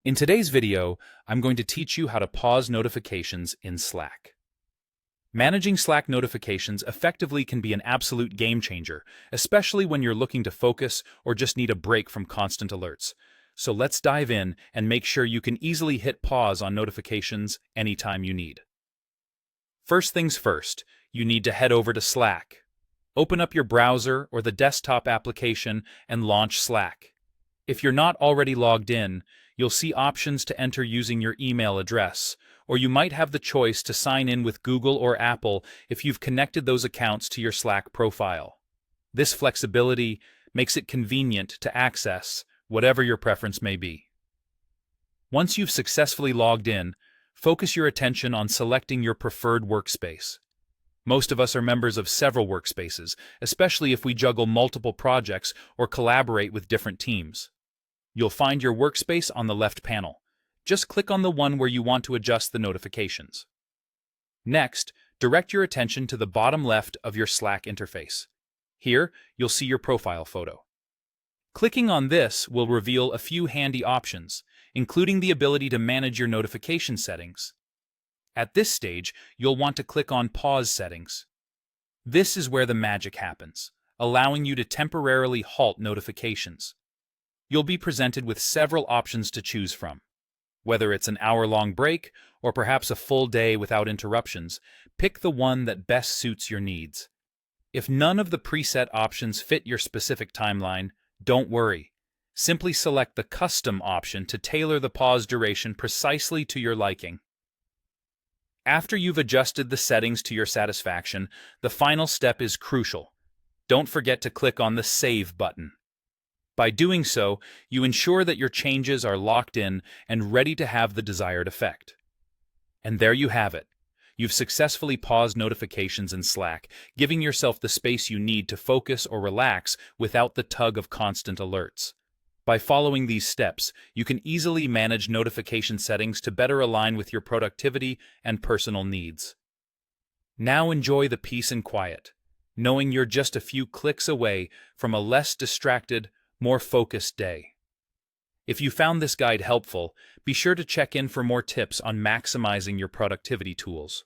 In today's video, I'm going to teach you how to pause notifications in Slack. Managing Slack notifications effectively can be an absolute game changer, especially when you're looking to focus or just need a break from constant alerts. So let's dive in and make sure you can easily hit pause on notifications anytime you need. First things first, you need to head over to Slack. Open up your browser or the desktop application and launch Slack. If you're not already logged in, you'll see options to enter using your email address, or you might have the choice to sign in with Google or Apple if you've connected those accounts to your Slack profile. This flexibility makes it convenient to access whatever your preference may be. Once you've successfully logged in, focus your attention on selecting your preferred workspace. Most of us are members of several workspaces, especially if we juggle multiple projects or collaborate with different teams. You'll find your workspace on the left panel. Just click on the one where you want to adjust the notifications. Next, direct your attention to the bottom left of your Slack interface. Here, you'll see your profile photo. Clicking on this will reveal a few handy options, including the ability to manage your notification settings. At this stage, you'll want to click on Pause Settings. This is where the magic happens, allowing you to temporarily halt notifications. You'll be presented with several options to choose from. Whether it's an hour-long break or perhaps a full day without interruptions, pick the one that best suits your needs. If none of the preset options fit your specific timeline, don't worry. Simply select the Custom option to tailor the pause duration precisely to your liking. After you've adjusted the settings to your satisfaction, the final step is crucial. Don't forget to click on the Save button. By doing so, you ensure that your changes are locked in and ready to have the desired effect. And there you have it. You've successfully paused notifications in Slack, giving yourself the space you need to focus or relax without the tug of constant alerts. By following these steps, you can easily manage notification settings to better align with your productivity and personal needs. Now enjoy the peace and quiet, knowing you're just a few clicks away from a less distracted, more focused day. If you found this guide helpful, be sure to check in for more tips on maximizing your productivity tools.